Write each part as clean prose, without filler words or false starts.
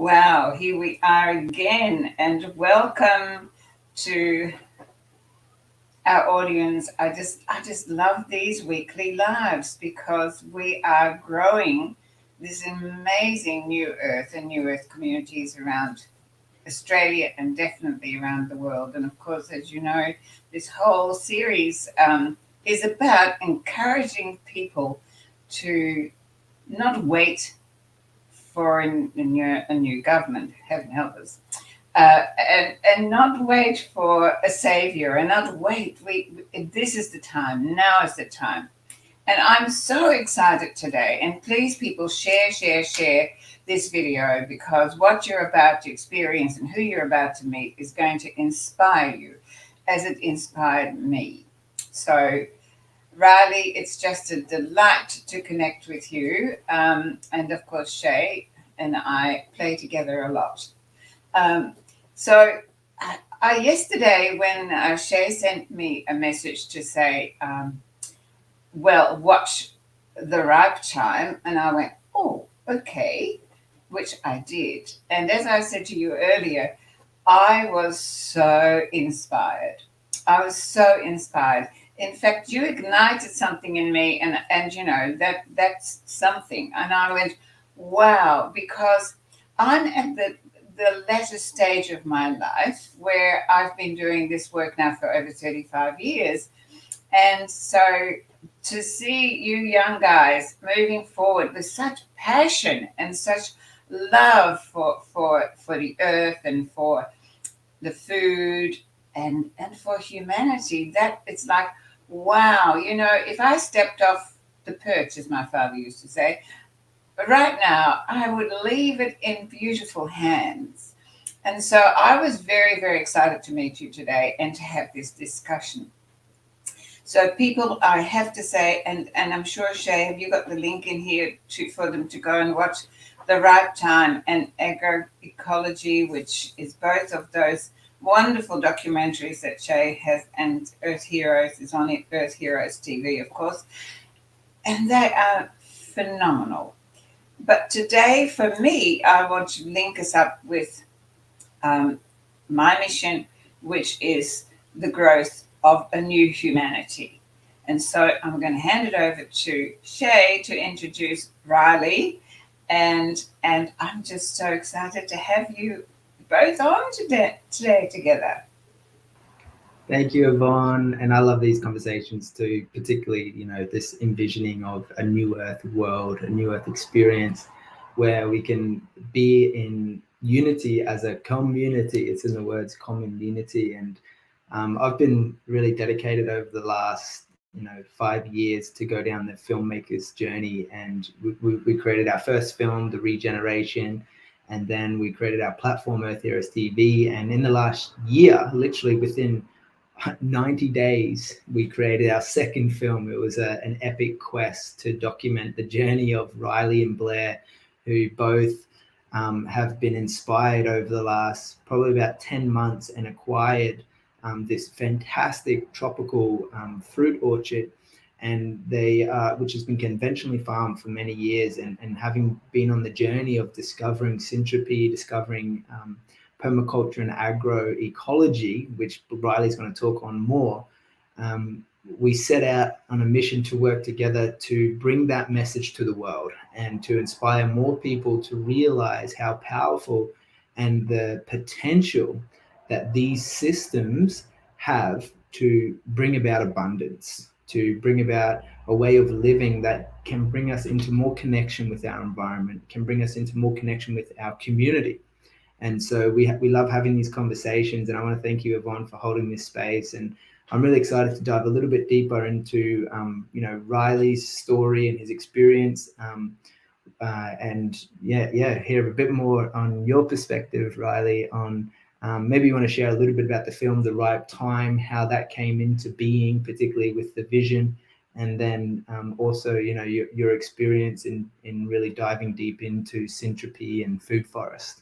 Wow, here we are again, and welcome to our audience. I just love these weekly lives because we are growing this amazing new earth and new earth communities around Australia and definitely around the world. And of course, as you know, this whole series is about encouraging people to not wait for a new government, heaven help us, and not wait for a savior and not wait. This is the time. Now is the time. And I'm so excited today. And please, people, share this video because what you're about to experience and who you're about to meet is going to inspire you as it inspired me. So, Riley, it's just a delight to connect with you. And of course, Shay and I play together a lot. Um, so, yesterday, when Shay sent me a message to say, well, watch the ripe time, and I went, oh, okay, which I did. And as I said to you earlier, I was so inspired. I was so inspired. In fact, you ignited something in me, and that's something. And I went, wow, because I'm at the latter stage of my life where I've been doing this work now for over 35 years. And so to see you young guys moving forward with such passion and such love for the earth and for the food and for humanity, that it's like, wow, if I stepped off the perch, as my father used to say, right now I would leave it in beautiful hands. And so I was very, very excited to meet you today and to have this discussion. So people, I have to say, and I'm sure, Shay, have you got the link in here for them to go and watch The Right Time and Agroecology, which is both of those wonderful documentaries that Shay has, and Earth Heroes is on it, Earth Heroes TV, of course, and they are phenomenal. But today, for me, I want to link us up with um, my mission, which is the growth of a new humanity. And so I'm going to hand it over to Shay to introduce Riley. And I'm just so excited to have you both on today together. Thank you, Yvonne. And I love these conversations too, particularly, this envisioning of a new earth world, a new earth experience where we can be in unity as a community. It's in the words community. And I've been really dedicated over the last, 5 years to go down the filmmaker's journey. And we created our first film, The Regeneration. And then we created our platform, Earth Heroes TV. And in the last year, literally within 90 days, we created our second film. It was an epic quest to document the journey of Riley and Blair, who both have been inspired over the last probably about 10 months and acquired this fantastic tropical fruit orchard, and which has been conventionally farmed for many years, and having been on the journey of discovering syntropy, discovering permaculture and agroecology, which Riley's going to talk on more, we set out on a mission to work together to bring that message to the world and to inspire more people to realize how powerful and the potential that these systems have to bring about abundance, to bring about a way of living that can bring us into more connection with our environment, can bring us into more connection with our community. And so we love having these conversations, and I want to thank you, Yvonne, for holding this space. And I'm really excited to dive a little bit deeper into, Riley's story and his experience, and hear a bit more on your perspective, Riley, on maybe you want to share a little bit about the film, The Right Time, how that came into being, particularly with the vision, and then also, your experience in really diving deep into syntropy and food forest.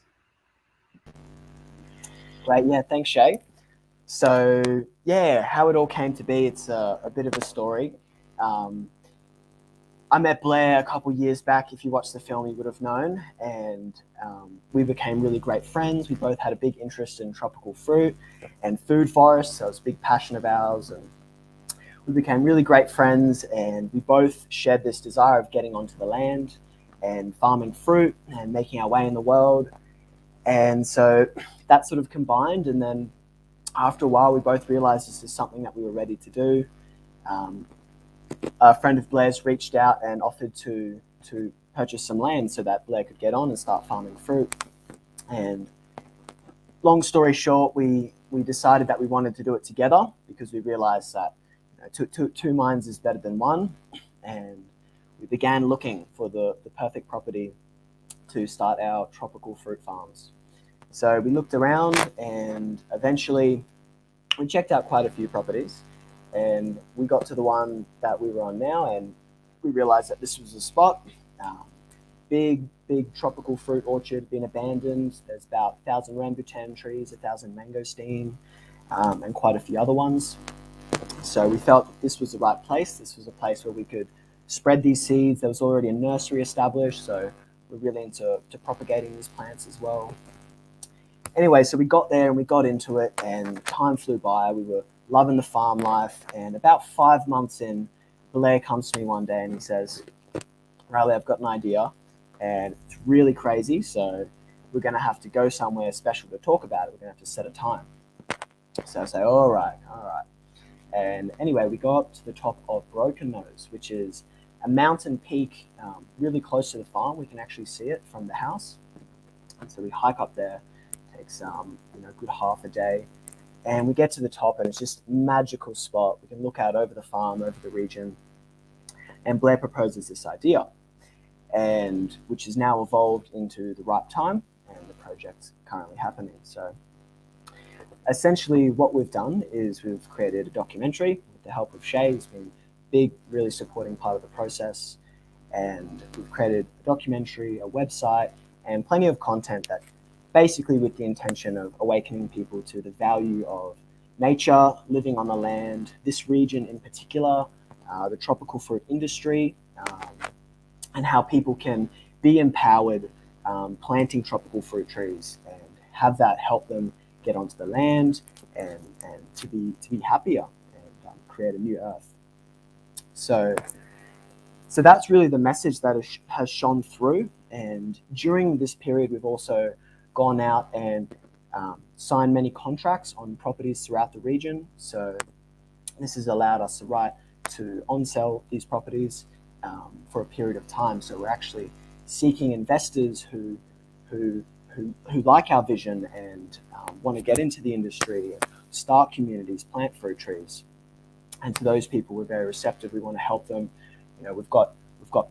Great, yeah, thanks, Shay. So, yeah, how it all came to be, it's a bit of a story. Um, I met Blair a couple years back. If you watched the film, you would have known. And we became really great friends. We both had a big interest in tropical fruit and food forests. So it was a big passion of ours. And we became really great friends. And we both shared this desire of getting onto the land and farming fruit and making our way in the world. And so that sort of combined. And then after a while, we both realized this is something that we were ready to do. A friend of Blair's reached out and offered to purchase some land so that Blair could get on and start farming fruit. And long story short, we decided that we wanted to do it together because we realized that two minds is better than one. And we began looking for the perfect property to start our tropical fruit farms. So we looked around and eventually we checked out quite a few properties. And we got to the one that we were on now, and we realized that this was the spot. Big tropical fruit orchard, been abandoned. There's about 1,000 rambutan trees, 1,000 mangosteen, and quite a few other ones. So we felt this was the right place. This was a place where we could spread these seeds. There was already a nursery established, so we're really into propagating these plants as well. Anyway, so we got there and we got into it, and time flew by. We were loving the farm life, and about 5 months in, Blair comes to me one day and he says, Riley, I've got an idea, and it's really crazy, so we're going to have to go somewhere special to talk about it. We're going to have to set a time. So I say, all right. And anyway, we go up to the top of Broken Nose, which is a mountain peak really close to the farm. We can actually see it from the house. And so we hike up there. It takes a good half a day. And we get to the top, and it's just a magical spot. We can look out over the farm, over the region. And Blair proposes this idea, and which is now evolved into the Right Time, and the project's currently happening. So essentially what we've done is we've created a documentary with the help of Shay, who's been a big, really supporting part of the process. And we've created a documentary, a website, and plenty of content that basically with the intention of awakening people to the value of nature, living on the land, this region in particular, the tropical fruit industry, and how people can be empowered planting tropical fruit trees and have that help them get onto the land and to be happier and create a new earth. So that's really the message that has shone through. And during this period, we've also gone out and signed many contracts on properties throughout the region. So this has allowed us the right to on-sell these properties for a period of time. So we're actually seeking investors who like our vision and want to get into the industry and start communities, plant fruit trees. And to those people, we're very receptive. We want to help them. We've got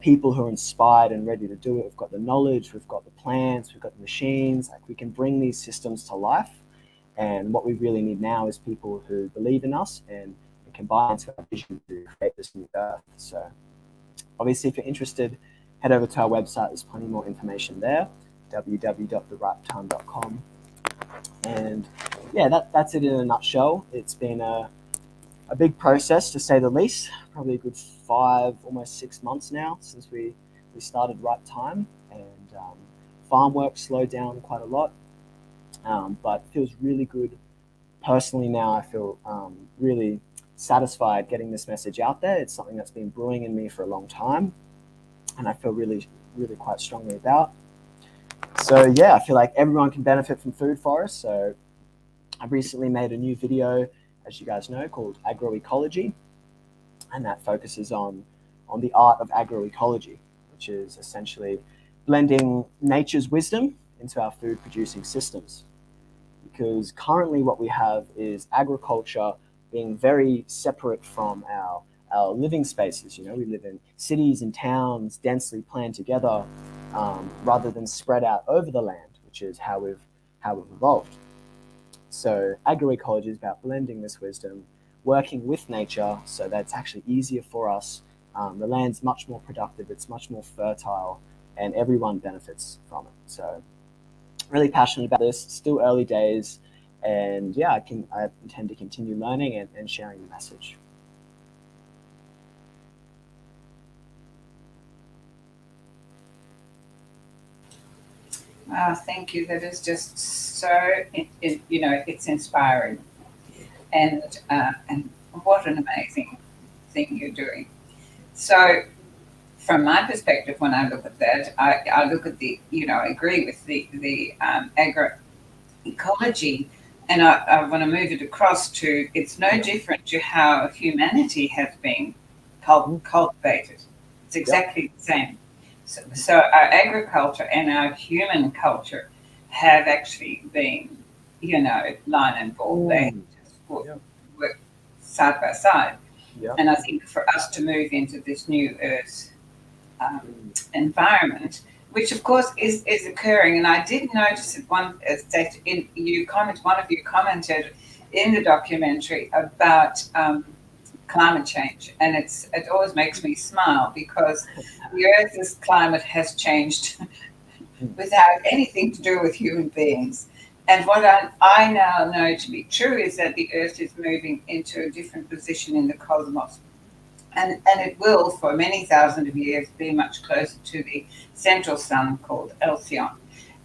people who are inspired and ready to do it. We've got the knowledge, we've got the plants, we've got the machines. Like, we can bring these systems to life. And what we really need now is people who believe in us and can buy into our vision to create this new earth. So obviously, if you're interested, head over to our website. There's plenty more information there, www.therightime.com. And yeah, that's it in a nutshell. It's been a big process, to say the least. Probably a good 5, almost 6 months now since we started Right Time, and farm work slowed down quite a lot, but feels really good personally now. I feel really satisfied getting this message out there. It's something that's been brewing in me for a long time, and I feel really quite strongly about. So yeah, I feel like everyone can benefit from food forests. So I've recently made a new video, as you guys know, called Agroecology, and that focuses on the art of agroecology, which is essentially blending nature's wisdom into our food producing systems. Because currently what we have is agriculture being very separate from our living spaces. We live in cities and towns densely planned together, rather than spread out over the land, which is how we've evolved. So agroecology is about blending this wisdom, working with nature so that it's actually easier for us. The land's much more productive, it's much more fertile, and everyone benefits from it. So really passionate about this. Still early days, and yeah, I intend to continue learning and sharing the message. Thank you. That is just so, it's inspiring. And what an amazing thing you're doing. So, from my perspective, when I look at that, I look at I agree with the agroecology, and I want to move it across to it's no different to how humanity has been cultivated. It's exactly the same. So our agriculture and our human culture have actually been, line and ball. They just work side by side. And I think for us to move into this new earth environment, which of course is occurring, and I did notice at one that one of you commented in the documentary about climate change, and it always makes me smile because the Earth's climate has changed without anything to do with human beings. And what I now know to be true is that the Earth is moving into a different position in the cosmos. And it will, for many thousands of years, be much closer to the central sun called Alcyon.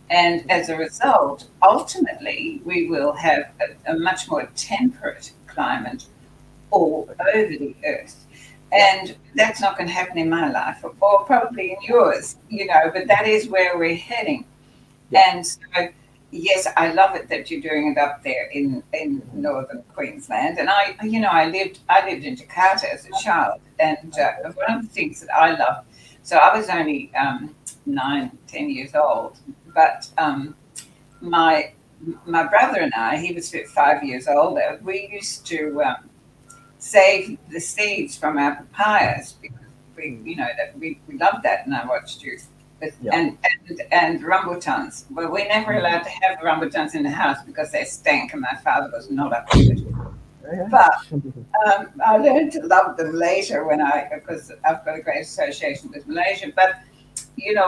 And as a result, ultimately, we will have a much more temperate climate all over the earth. And that's not going to happen in my life or probably in yours, but that is where we're heading. And so, yes, I love it that you're doing it up there in northern Queensland. And I lived in Jakarta as a child. And one of the things that I love, so I was only 9, 10 years old, but my brother and I, he was 5 years older, we used to save the seeds from our papayas because we loved that, and I watched you. And rambutans. Well, we never allowed to have rambutans in the house because they stank, and my father was not up to it. But I learned to love them later because I've got a great association with Malaysia. But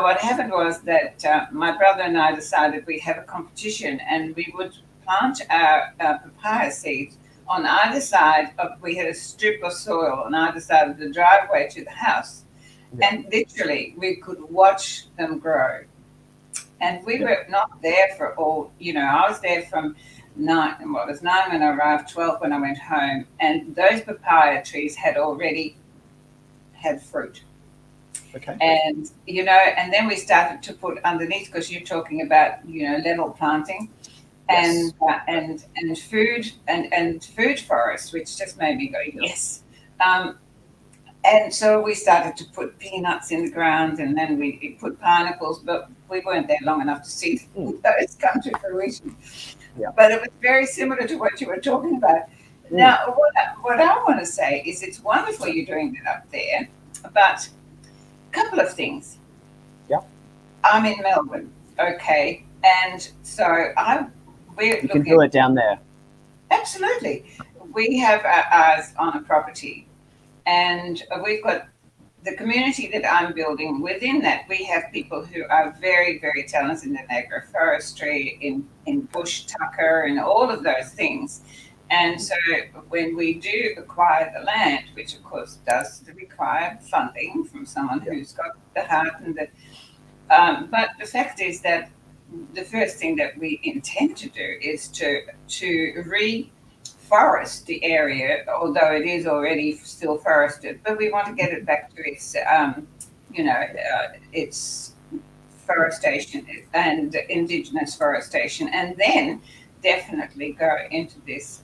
what happened was that my brother and I decided we'd have a competition, and we would plant our papaya seeds on either side we had a strip of soil on either side of the driveway to the house. And literally, we could watch them grow. And we were not there for all, I was there from 9 when I arrived, 12 when I went home. And those papaya trees had already had fruit. Okay. And, and then we started to put underneath, because you're talking about, level planting. And food and food forests, which just made me go, yes. And so we started to put peanuts in the ground, and then we put pineapples, but we weren't there long enough to see those come to fruition. But it was very similar to what you were talking about. Now, what I want to say is it's wonderful you're doing that up there, but a couple of things. I'm in Melbourne, okay, and so you can do it down there. Absolutely. We have our eyes on a property, and we've got the community that I'm building. Within that, we have people who are very, very talented in agroforestry, in bush tucker, and all of those things. And so when we do acquire the land, which of course does require funding from someone who's got the heart and but the fact is that the first thing that we intend to do is to reforest the area, although it is already still forested, but we want to get it back to its, its forestation and indigenous forestation, and then definitely go into this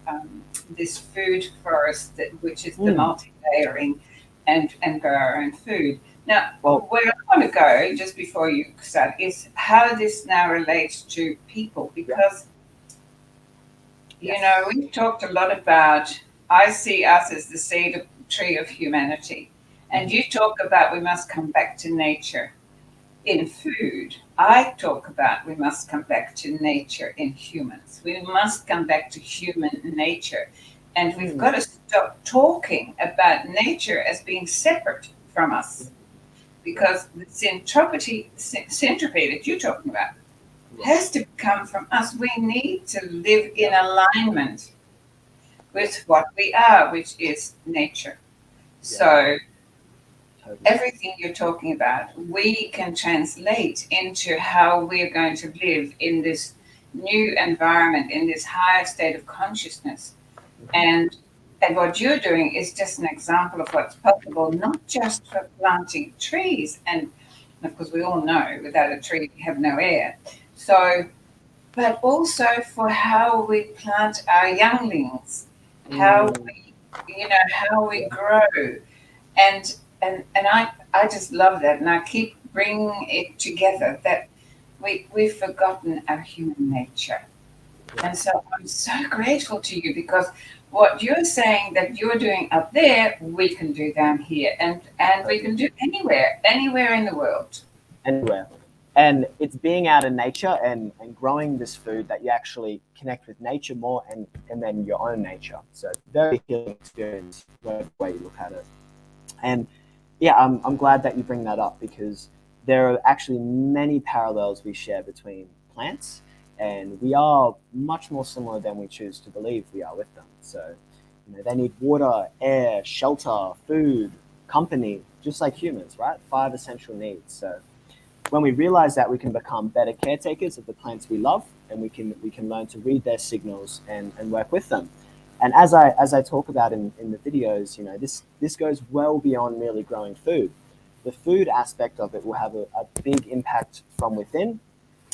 this food forest, which is the multi-layering, and grow our own food. Now, where I want to go, just before you start, is how this now relates to people, because, we've talked a lot about, I see us as the seed tree of humanity, and you talk about we must come back to nature in food. I talk about we must come back to nature in humans. We must come back to human nature, and we've got to stop talking about nature as being separate from us. Because the syntropy that you're talking about has to come from us. We need to live in alignment with what we are, which is nature. So Totally. Everything you're talking about, we can translate into how we're going to live in this new environment, in this higher state of consciousness. And what you're doing is just an example of what's possible, not just for planting trees. And of course, we all know without a tree, we have no air. So, but also for how we plant our younglings, how we, how we grow. And I just love that. And I keep bringing it together that we've forgotten our human nature. And so I'm so grateful to you because what you're saying that you're doing up there, we can do down here, and we can do anywhere in the world. Anywhere. And it's being out in nature and growing this food that you actually connect with nature more and then your own nature. So very healing experience, whatever way you look at it. And yeah, I'm glad that you bring that up because there are actually many parallels we share between plants, and we are much more similar than we choose to believe we are with them. So, they need water, air, shelter, food, company, just like humans, right? 5 essential needs. So when we realize that, we can become better caretakers of the plants we love, and we can learn to read their signals and work with them. And as I talk about in the videos, this goes well beyond merely growing food. The food aspect of it will have a big impact from within,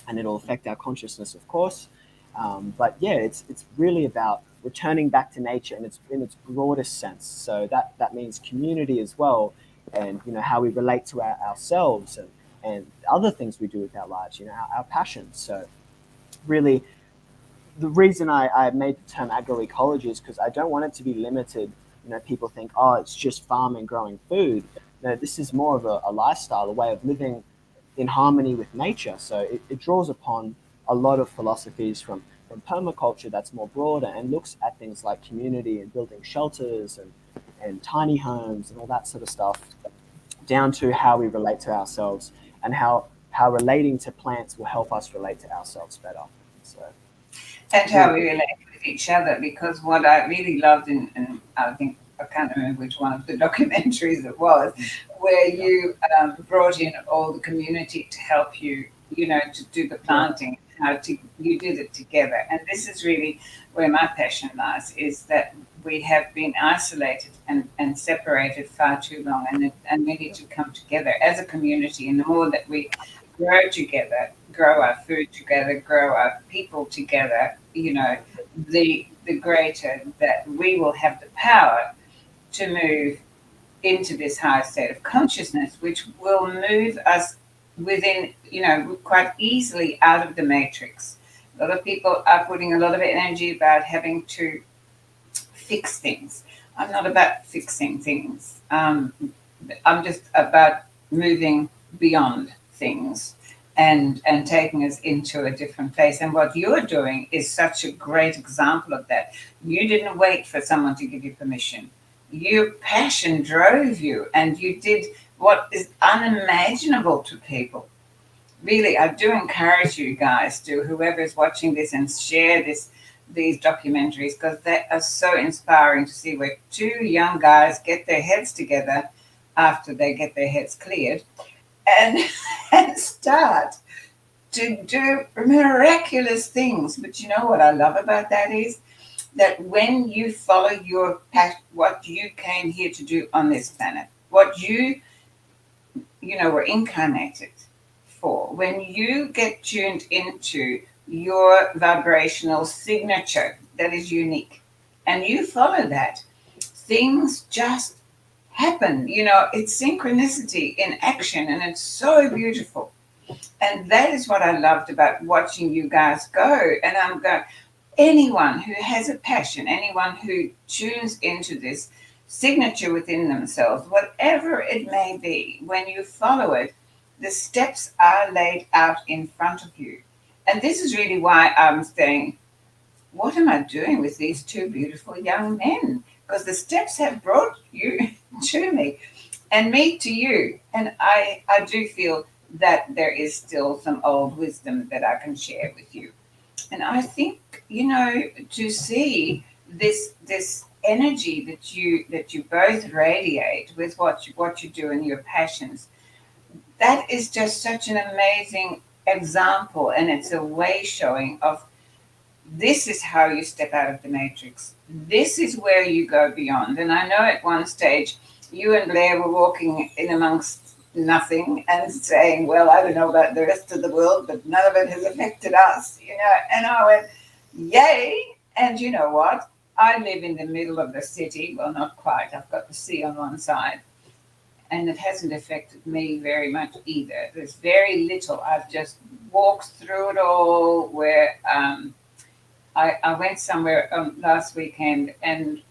and it'll affect our consciousness, of course. But yeah, it's really about returning back to nature in its broadest sense. So that means community as well, and how we relate to ourselves and other things we do with our lives, our passions. So really, the reason I made the term agroecology is because I don't want it to be limited. People think, oh, it's just farming, growing food. No, this is more of a lifestyle, a way of living in harmony with nature. So it draws upon a lot of philosophies from permaculture that's more broader and looks at things like community and building shelters and tiny homes and all that sort of stuff, down to how we relate to ourselves and how relating to plants will help us relate to ourselves better. So. And how we relate with each other, because what I really loved, and I think I can't remember which one of the documentaries it was, where you brought in all the community to help you, to do the planting, you did it together. And this is really where my passion lies, is that we have been isolated and separated far too long, and we need to come together as a community. And the more that we grow together, grow our food together, grow our people together, the greater that we will have the power to move into this higher state of consciousness, which will move us within, quite easily out of the matrix. A lot of people are putting a lot of energy about having to fix things. I'm not about fixing things. I'm just about moving beyond things and taking us into a different place. And what you're doing is such a great example of that. You didn't wait for someone to give you permission. Your passion drove you, and you did what is unimaginable to people. Really, I do encourage you guys to, whoever is watching this, and share these documentaries, because they are so inspiring to see where 2 young guys get their heads together after they get their heads cleared and start to do miraculous things. But you know what I love about that is that when you follow your passion, what you came here to do on this planet, what you were incarnated for, when you get tuned into your vibrational signature that is unique and you follow that, things just happen. It's synchronicity in action, and it's so beautiful. And that is what I loved about watching you guys go. And I'm going, anyone who has a passion, anyone who tunes into this signature within themselves, whatever it may be, when you follow it, the steps are laid out in front of you. And this is really why I'm saying, what am I doing with these 2 beautiful young men? Because the steps have brought you to me and me to you. And I do feel that there is still some old wisdom that I can share with you. And I think, to see this energy that you both radiate with what you do and your passions, that is just such an amazing example, and it's a way showing of this is how you step out of the matrix. This is where you go beyond. And I know at one stage you and Blair were walking in amongst nothing and saying, well, I don't know about the rest of the world, but none of it has affected us, you know. And I went, yay. And you know what? I live in the middle of the city. Well, not quite. I've got the sea on one side. And it hasn't affected me very much either. There's very little. I've just walked through it all where I went somewhere last weekend, and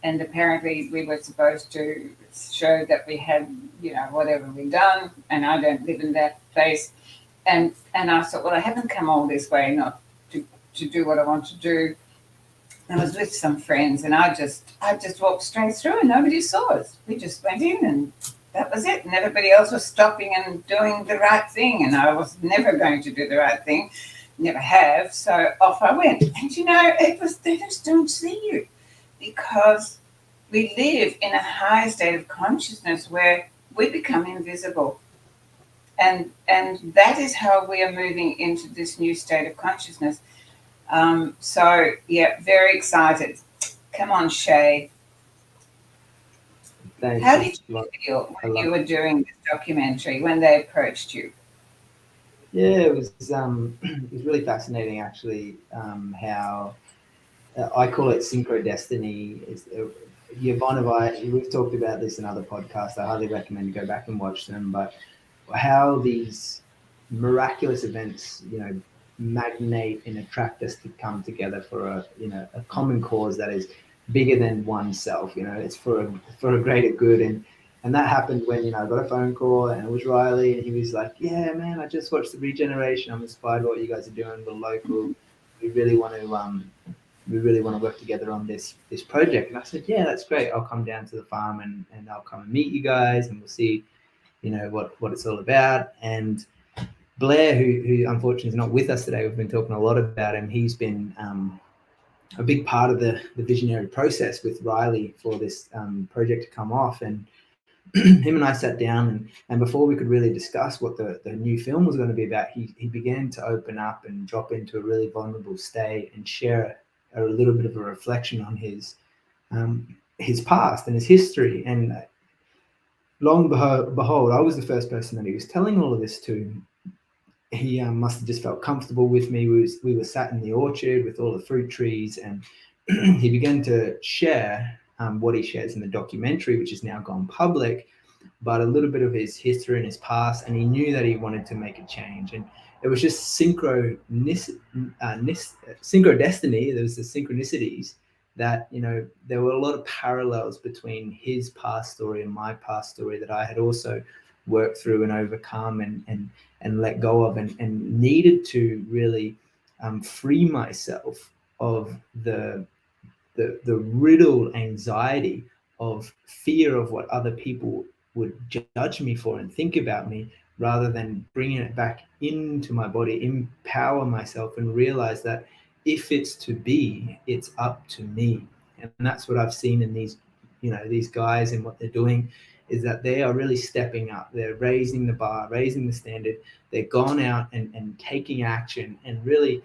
apparently we were supposed to show that we had, you know, whatever we'd done, and I don't live in that place. And I thought, well, I haven't come all this way not to do what I want to do. I was with some friends, and I just walked straight through, and nobody saw us. We just went in, and that was it. And everybody else was stopping and doing the right thing, and I was never going to do the right thing, never have. So off I went, and you know, they just don't see you, because we live in a high state of consciousness where we become invisible, and that is how we are moving into this new state of consciousness. So yeah, very excited. Come on, Shay. Thanks. How did you feel when you were doing this documentary, when they approached you? Yeah, it was really fascinating, actually. How I call it synchro destiny. Yvonne and we've talked about this in other podcasts. I highly recommend you go back and watch them. But how these miraculous events, you know, magnate and attract us to come together for a common cause that is bigger than oneself. You know, it's for a greater good. And that happened when, you know, I got a phone call, and it was Riley, and he was like, yeah, man, I just watched the regeneration. I'm inspired by what you guys are doing. We're local. We really want to work together on this project. And I said, yeah, that's great. I'll come down to the farm and I'll come and meet you guys, and we'll see, you know, what it's all about. And Blair, who unfortunately is not with us today, we've been talking a lot about him. He's been a big part of the visionary process with Riley for this project to come off. And him and I sat down, and before we could really discuss what the new film was going to be about, he began to open up and drop into a really vulnerable state and share a little bit of a reflection on his past and his history. And long behold, I was the first person that he was telling all of this to. He must have just felt comfortable with me. We were sat in the orchard with all the fruit trees, and he began to share what he shares in the documentary, which has now gone public, but a little bit of his history and his past. And he knew that he wanted to make a change. And it was just synchro destiny. There was the synchronicities that, you know, there were a lot of parallels between his past story and my past story that I had also worked through and overcome and let go of, and needed to really free myself of the riddled anxiety of fear of what other people would judge me for and think about me, rather than bringing it back into my body, empower myself, and realize that if it's to be, it's up to me. And that's what I've seen in these, you know, these guys and what they're doing, is that they are really stepping up. They're raising the bar, raising the standard. They've gone out and taking action and really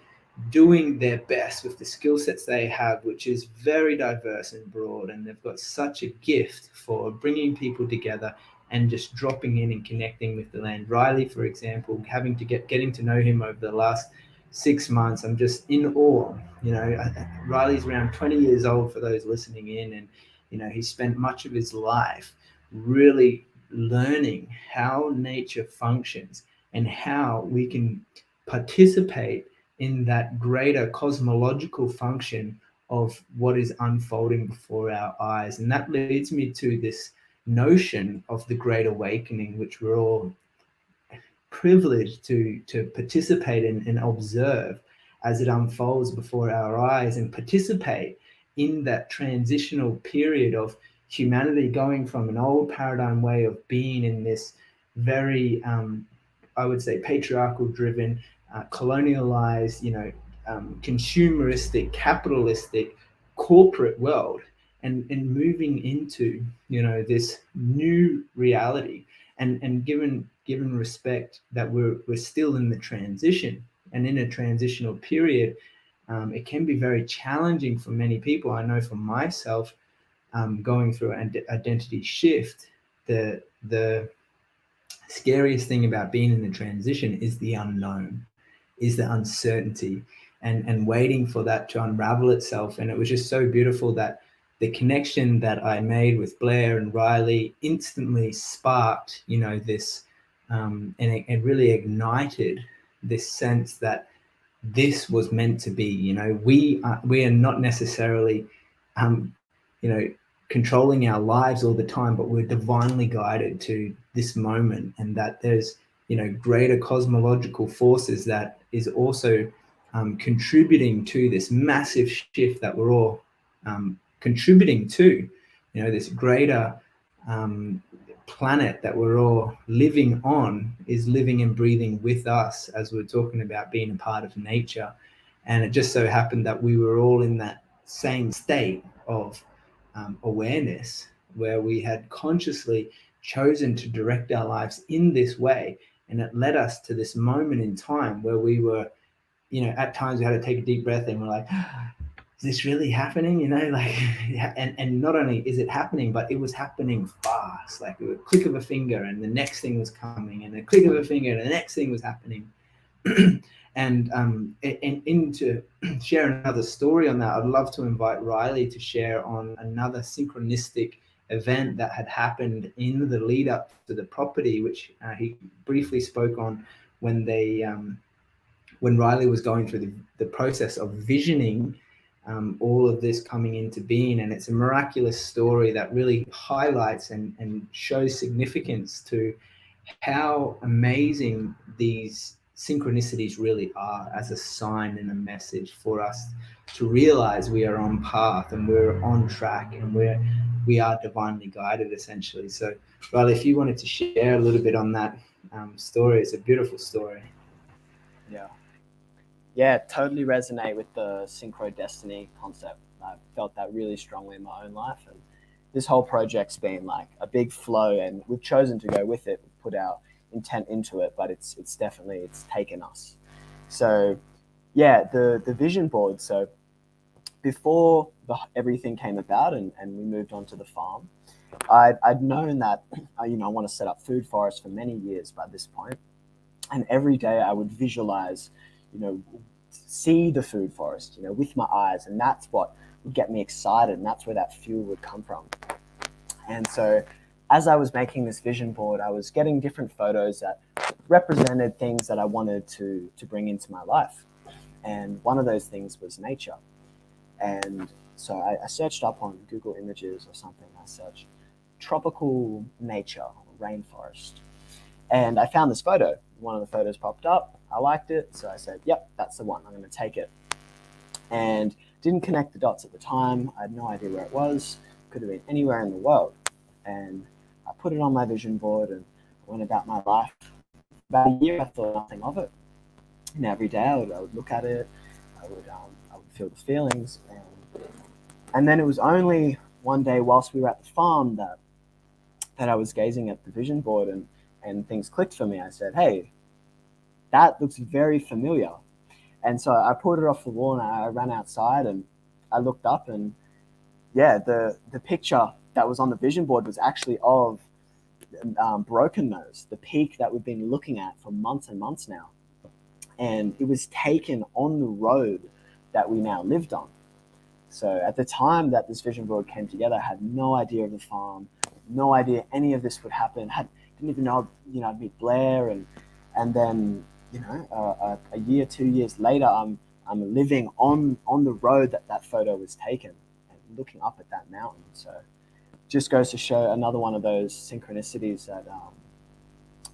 doing their best with the skill sets they have, which is very diverse and broad. And they've got such a gift for bringing people together and just dropping in and connecting with the land. Riley, for example, getting to know him over the last 6 months, I'm just in awe. You know, Riley's around 20 years old, for those listening in, and, you know, he spent much of his life really learning how nature functions and how we can participate in that greater cosmological function of what is unfolding before our eyes. And that leads me to this notion of the Great Awakening, which we're all privileged to participate in and observe as it unfolds before our eyes, and participate in that transitional period of humanity going from an old paradigm way of being in this very, I would say, patriarchal driven, colonialized, you know, consumeristic, capitalistic, corporate world and moving into, you know, this new reality, and given respect that we're still in the transition and in a transitional period, it can be very challenging for many people. I know for myself, going through an identity shift, the scariest thing about being in the transition is the unknown, is the uncertainty, and waiting for that to unravel itself. And it was just so beautiful that the connection that I made with Blair and Riley instantly sparked, you know, this, and it really ignited this sense that this was meant to be. You know, we are not necessarily, you know, controlling our lives all the time, but we're divinely guided to this moment, and that there's, you know, greater cosmological forces that is also contributing to this massive shift that we're all contributing to, you know, this greater planet that we're all living on is living and breathing with us, as we're talking about being a part of nature. And it just so happened that we were all in that same state of awareness, where we had consciously chosen to direct our lives in this way. And it led us to this moment in time where we were, you know, at times we had to take a deep breath and we're like, is this really happening? You know, like, and not only is it happening, but it was happening fast, like a click of a finger and the next thing was coming, and a click of a finger and the next thing was happening. And to share another story on that, I'd love to invite Riley to share on another synchronistic event that had happened in the lead up to the property, which he briefly spoke on when Riley was going through the process of visioning all of this coming into being. And it's a miraculous story that really highlights and shows significance to how amazing these synchronicities really are, as a sign and a message for us to realize we are on path and we're on track and we are divinely guided, essentially. So Riley, if you wanted to share a little bit on that story, it's a beautiful story. Yeah, totally resonate with the synchro destiny concept. I felt that really strongly in my own life, and this whole project's been like a big flow, and we've chosen to go with it. We've put our intent into it, but it's definitely taken us. So yeah, the vision board. So before everything came about and we moved on to the farm, I'd known that I want to set up food forests for many years by this point, and every day I would visualize, see the food forest, with my eyes, and that's what would get me excited, and that's where that fuel would come from. And so as I was making this vision board, I was getting different photos that represented things that I wanted to bring into my life. And one of those things was nature. And so I searched up on Google Images or something. I searched tropical nature, rainforest. And I found this photo. One of the photos popped up. I liked it. So I said, yep, that's the one. I'm going to take it. And didn't connect the dots at the time. I had no idea where it was. Could have been anywhere in the world. And I put it on my vision board and went about my life. About a year, I thought nothing of it. And every day I would look at it. I would feel the feelings. And then it was only one day whilst we were at the farm that I was gazing at the vision board and things clicked for me. I said, hey, that looks very familiar. And so I pulled it off the wall and I ran outside and I looked up, and yeah, the picture that was on the vision board was actually of Broken Nose, the peak that we've been looking at for months and months now. And it was taken on the road that we now lived on. So at the time that this vision board came together, I had no idea of the farm, no idea any of this would happen. Didn't even know, I'd meet Blair, and then, a year, 2 years later, I'm living on the road that photo was taken and looking up at that mountain. So just goes to show another one of those synchronicities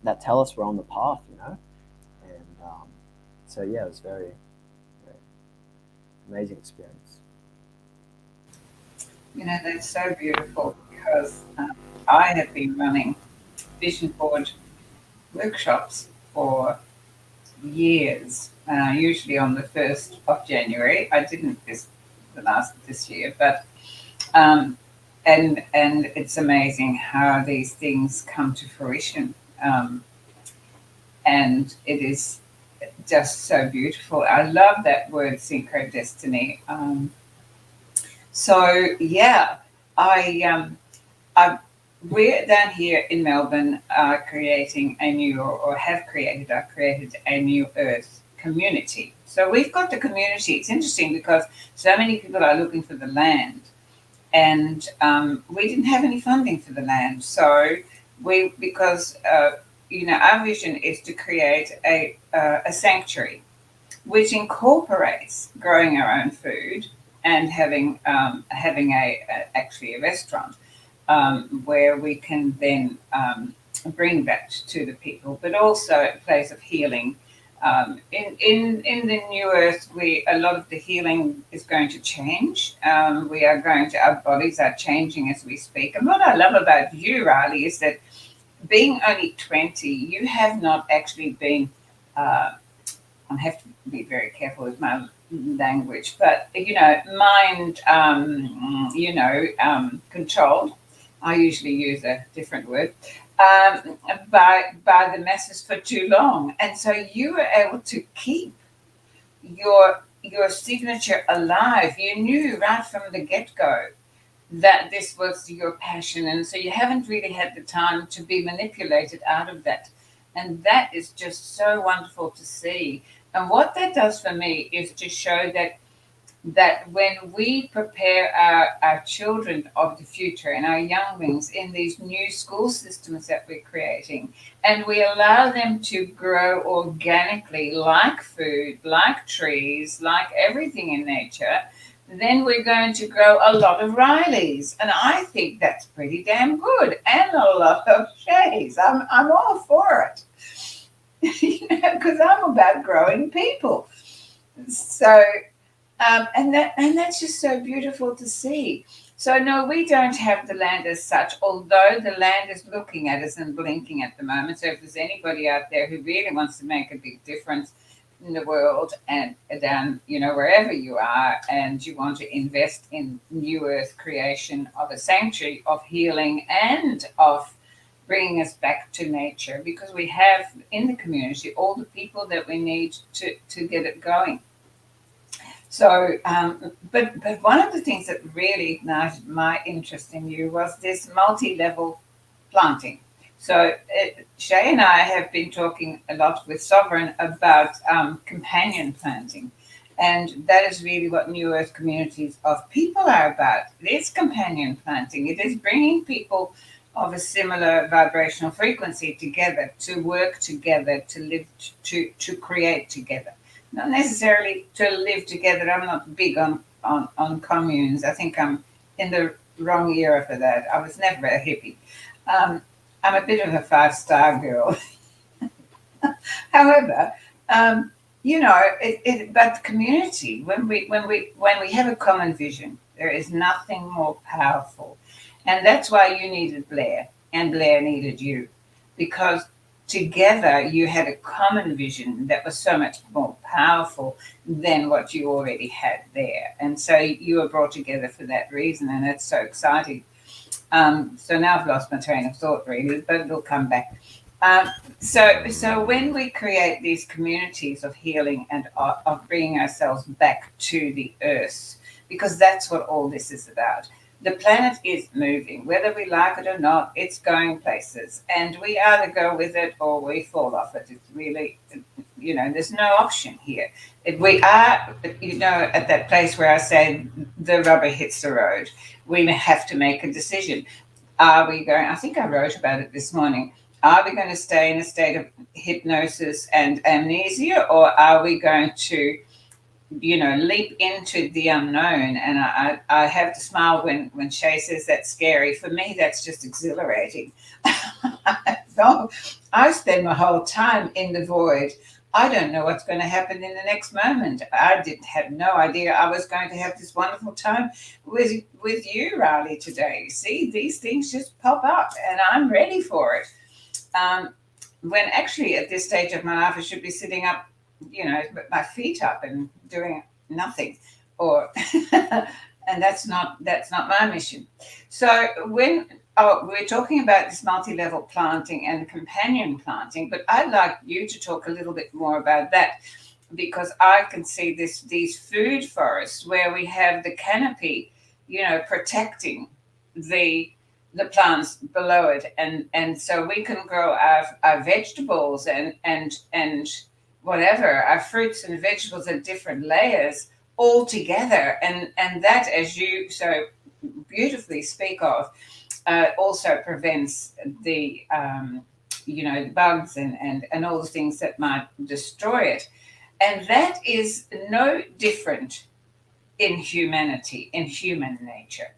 that tell us we're on the path, And so yeah, it was very, very amazing experience. That's so beautiful, because I have been running vision board workshops for years, usually on the 1st of January. I didn't this this year, but and it's amazing how these things come to fruition, and it is just so beautiful. I love that word synchrodestiny. So yeah, I we're down here in Melbourne creating a new, or have created, I created a new Earth community. So we've got the community. It's interesting because so many people are looking for the land, and we didn't have any funding for the land. So because our vision is to create a sanctuary which incorporates growing our own food and having actually a restaurant where we can then bring that to the people, but also a place of healing. In the new earth, a lot of the healing is going to change. Our bodies are changing as we speak. And what I love about you, Riley, is that being only 20, you have not actually been. I have to be very careful with my language, but mind, controlled. I usually use a different word. By the masses for too long, and so you were able to keep your signature alive. You knew right from the get-go that this was your passion, and so you haven't really had the time to be manipulated out of that, and that is just so wonderful to see. And what that does for me is to show that when we prepare our children of the future and our younglings in these new school systems that we're creating, and we allow them to grow organically, like food, like trees, like everything in nature, then we're going to grow a lot of Rileys. And I think that's pretty damn good. And a lot of Shays. I'm all for it. Because I'm about growing people. So and that's just so beautiful to see. So no, we don't have the land as such, although the land is looking at us and blinking at the moment. So if there's anybody out there who really wants to make a big difference in the world and down, wherever you are, and you want to invest in new earth creation of a sanctuary of healing and of bringing us back to nature, because we have in the community all the people that we need to get it going. So, but one of the things that really ignited my interest in you was this multi-level planting. So Shay and I have been talking a lot with Sovereign about companion planting. And that is really what New Earth communities of people are about. It is companion planting. It is bringing people of a similar vibrational frequency together, to work together, to live, to create together. Not necessarily to live together. I'm not big on communes. I think I'm in the wrong era for that. I was never a hippie. I'm a bit of a 5-star girl. However, but the community, when we have a common vision, there is nothing more powerful. And that's why you needed Blair, and Blair needed you, because together you had a common vision that was so much more powerful than what you already had there. And so you were brought together for that reason, and it's so exciting. So now I've lost my train of thought, really, but it'll come back. So when we create these communities of healing and of bringing ourselves back to the earth, because that's what all this is about. The planet is moving, whether we like it or not. It's going places, and we either go with it or we fall off it. It's really, there's no option here. If we are, at that place where I say the rubber hits the road, we have to make a decision. Are we going? I think I wrote about it this morning. Are we going to stay in a state of hypnosis and amnesia, or are we going to leap into the unknown? And I have to smile when Shay says that's scary. For me, that's just exhilarating. So I spend my whole time in the void. I don't know what's going to happen in the next moment. I didn't have no idea I was going to have this wonderful time with you, Riley, today. See, these things just pop up, and I'm ready for it. When actually at this stage of my life, I should be sitting up, with my feet up and doing nothing. or and that's not my mission. So when we're talking about this multi-level planting and companion planting, but I'd like you to talk a little bit more about that, because I can see these food forests where we have the canopy, protecting the plants below it, and so we can grow our vegetables and whatever, our fruits and vegetables at different layers all together, and that, as you so beautifully speak of, also prevents the bugs and all the things that might destroy it. And that is no different in humanity, in human nature.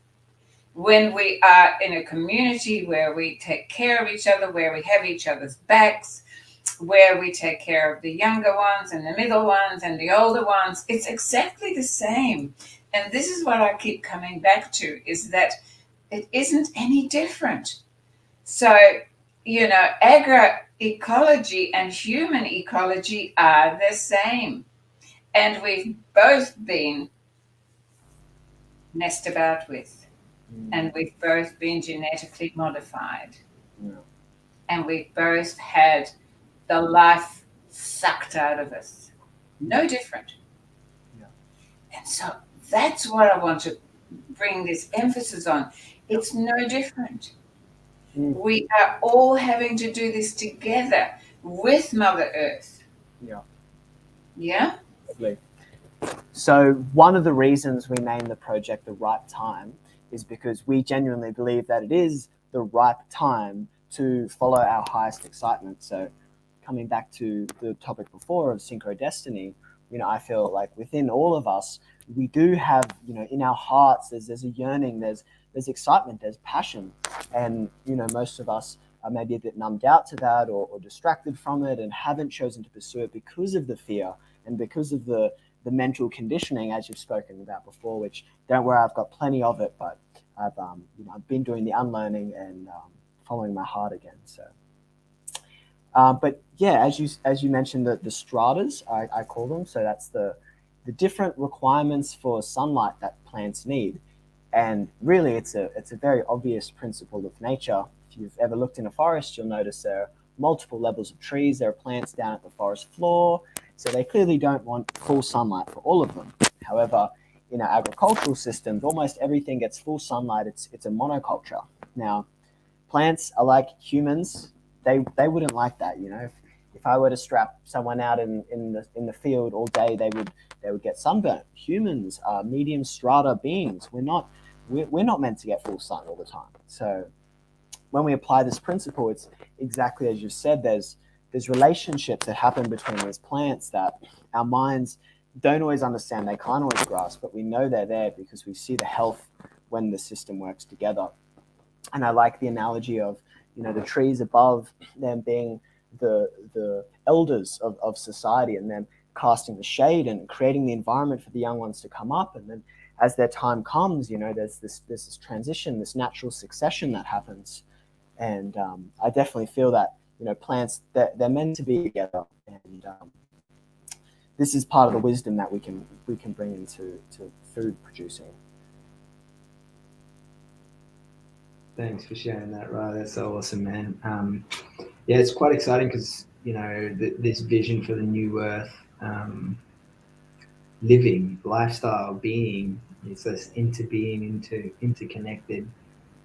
When we are in a community where we take care of each other, where we have each other's backs, where we take care of the younger ones and the middle ones and the older ones, it's exactly the same. And this is what I keep coming back to, is that it isn't any different. So, agroecology and human ecology are the same. And we've both been messed about with, and we've both been genetically modified, and we've both had the life sucked out of us. No different. And so that's what I want to bring this emphasis on. It's no different. We are all having to do this together with Mother Earth. Yeah? So one of the reasons we named the project The Ripe Time is because we genuinely believe that it is the ripe time to follow our highest excitement. So coming back to the topic before of synchrodestiny, I feel like within all of us, we do have, in our hearts, there's a yearning, there's excitement, there's passion. And, most of us are maybe a bit numbed out to that or distracted from it and haven't chosen to pursue it because of the fear and because of the mental conditioning, as you've spoken about before, which, don't worry, I've got plenty of it, but I've been doing the unlearning and following my heart again. So, but yeah, as you mentioned, the stratas, I call them. So that's the different requirements for sunlight that plants need. And really, it's a very obvious principle of nature. If you've ever looked in a forest, you'll notice there are multiple levels of trees. There are plants down at the forest floor. So they clearly don't want full sunlight for all of them. However, in our agricultural systems, almost everything gets full sunlight. It's a monoculture. Now, plants are like humans. They wouldn't like that. If I were to strap someone out in the field all day, they would get sunburnt. Humans are medium strata beings. We're not meant to get full sun all the time. So when we apply this principle, it's exactly as you said. There's relationships that happen between these plants that our minds don't always understand. They can't always grasp, but we know they're there because we see the health when the system works together. And I like the analogy of, the trees above them being the elders of society, and then casting the shade and creating the environment for the young ones to come up. And then as their time comes, there's this transition, this natural succession that happens. And I definitely feel that, plants, they're meant to be together. And this is part of the wisdom that we can bring into food producing. Thanks for sharing that, Ra. That's so awesome, man. Yeah, it's quite exciting because, this vision for the new earth, living, lifestyle, being, it's this interconnected,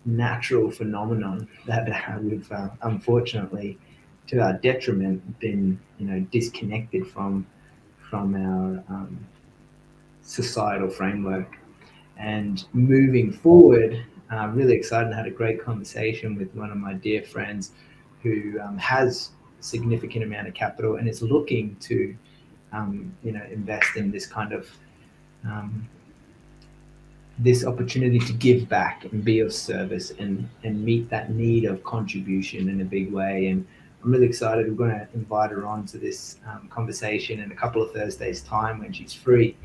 natural phenomenon that we've unfortunately, to our detriment, been disconnected from our societal framework. And moving forward, really excited and had a great conversation with one of my dear friends who has a significant amount of capital and is looking to invest in this kind of this opportunity to give back and be of service and meet that need of contribution in a big way. And I'm really excited. We're going to invite her on to this conversation in a couple of Thursdays' time when she's free.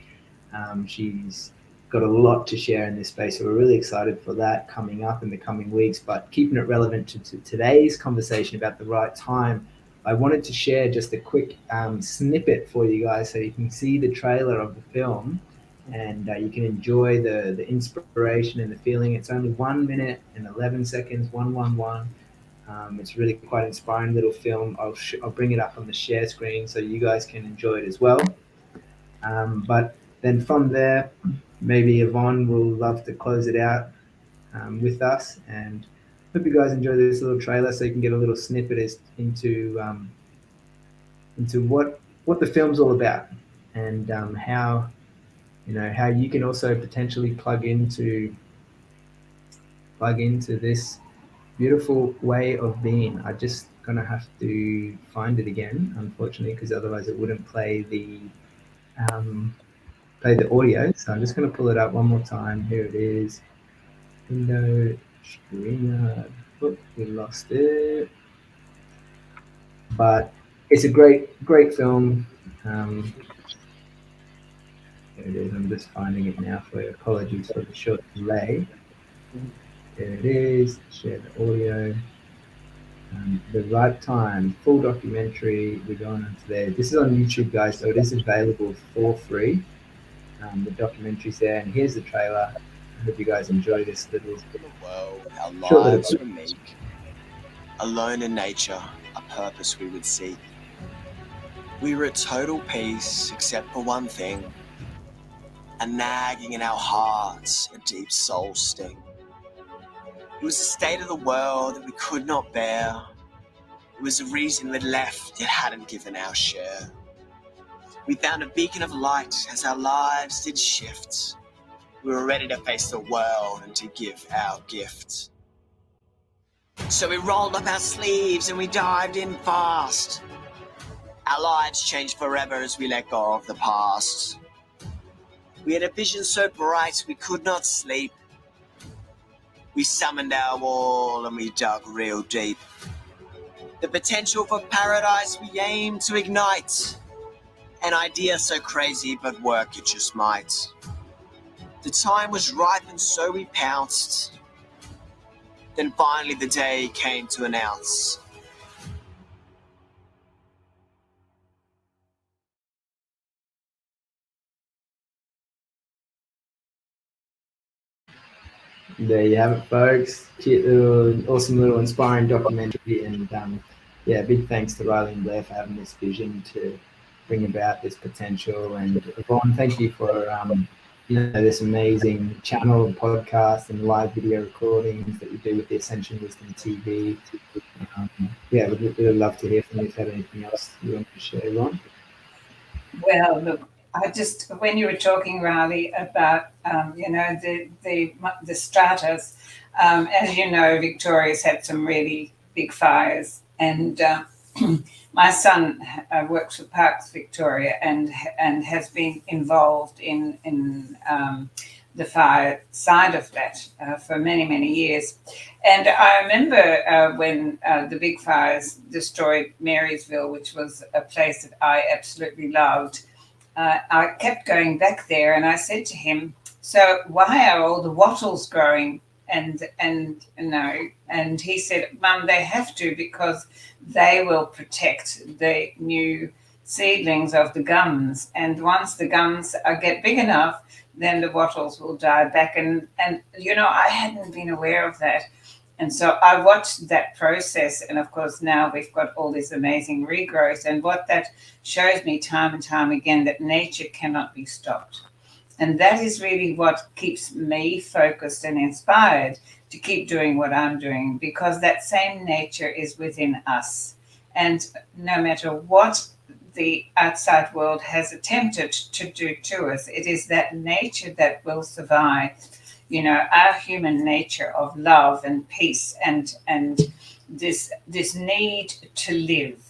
She's got a lot to share in this space, so we're really excited for that coming up in the coming weeks. But keeping it relevant to today's conversation about the right time, I wanted to share just a quick snippet for you guys so you can see the trailer of the film and you can enjoy the inspiration and the feeling. It's only 1 minute and 11 seconds, 111. It's really quite an inspiring little film. I'll bring it up on the share screen so you guys can enjoy it as well. But then from there, maybe Yvonne will love to close it out with us, and hope you guys enjoy this little trailer so you can get a little snippet as into what the film's all about, and how how you can also potentially plug into this beautiful way of being. I just gonna have to find it again, unfortunately, because otherwise it wouldn't play the audio. So I'm just gonna pull it up one more time. Here it is. Window StreamYard. Oh, we lost it. But it's a great film. There it is. I'm just finding it now for you. Apologies for the short delay. There it is. Share the audio. The Right Time, full documentary. We're going onto there. This is on YouTube, guys, so it is available for free. The documentary's there, and here's the trailer. I hope you guys enjoy this little world, our short lives little were meek. Alone in nature, a purpose we would seek. We were at total peace, except for one thing. A nagging in our hearts, a deep soul sting. It was a state of the world that we could not bear. It was a reason we'd left, yet hadn't given our share. We found a beacon of light as our lives did shift. We were ready to face the world and to give our gift. So we rolled up our sleeves and we dived in fast. Our lives changed forever as we let go of the past. We had a vision so bright we could not sleep. We summoned our wall and we dug real deep. The potential for paradise we aimed to ignite. An idea so crazy, but work it just might. The time was ripe and so we pounced. Then finally the day came to announce. There you have it, folks. Cute little, awesome little inspiring documentary, and yeah, big thanks to Riley and Blair for having this vision to bring about this potential. And Yvonne, thank you for this amazing channel and podcast and live video recordings that you do with the Ascension Wisdom TV. Yeah, we'd love to hear from you if you have anything else you want to share, Yvonne. Well, look, when you were talking, Riley, about the stratas, as you know, Victoria's had some really big fires, and my son works for Parks Victoria and has been involved in the fire side of that for many years. And I remember when the big fires destroyed Marysville, which was a place that I absolutely loved. I kept going back there, and I said to him, "So why are all the wattles growing?" And he said, "Mum, they have to, because they will protect the new seedlings of the gums. And once the gums get big enough, then the wattles will die back." And I hadn't been aware of that. And so I watched that process, and of course now we've got all this amazing regrowth. And what that shows me time and time again, that nature cannot be stopped. And that is really what keeps me focused and inspired to keep doing what I'm doing, because that same nature is within us. And no matter what the outside world has attempted to do to us, it is that nature that will survive. Our human nature of love and peace and this need to live,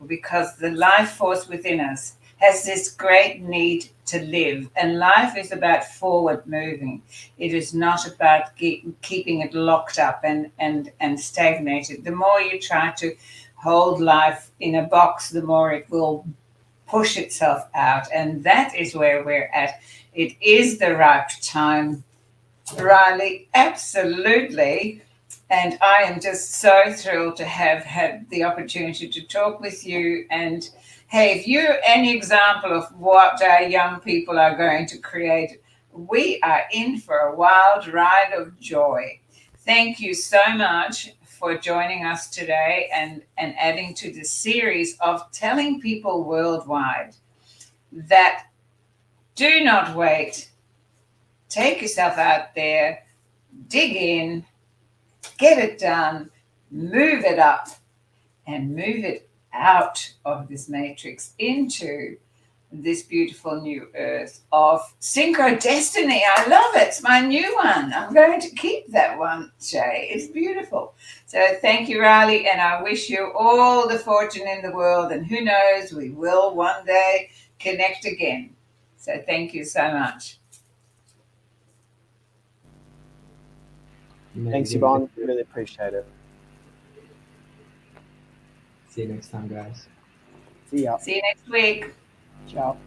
because the life force within us has this great need to live. And life is about forward moving. It is not about keeping it locked up and stagnated. The more you try to hold life in a box, the more it will push itself out. And that is where we're at. It is the right time, Riley, absolutely. And I am just so thrilled to have had the opportunity to talk with you. And hey, if you're any example of what our young people are going to create, we are in for a wild ride of joy. Thank you so much for joining us today and adding to the series of telling people worldwide that do not wait. Take yourself out there, dig in, get it done, move it up, and move it out of this matrix into this beautiful new earth of synchro destiny. I love it. It's my new one. I'm going to keep that one, Shay. It's beautiful. So thank you, Riley, and I wish you all the fortune in the world. And who knows, we will one day connect again. So thank you so much. Thanks, Yvonne. Really appreciate it. See you next time, guys. See ya. See you next week. Ciao.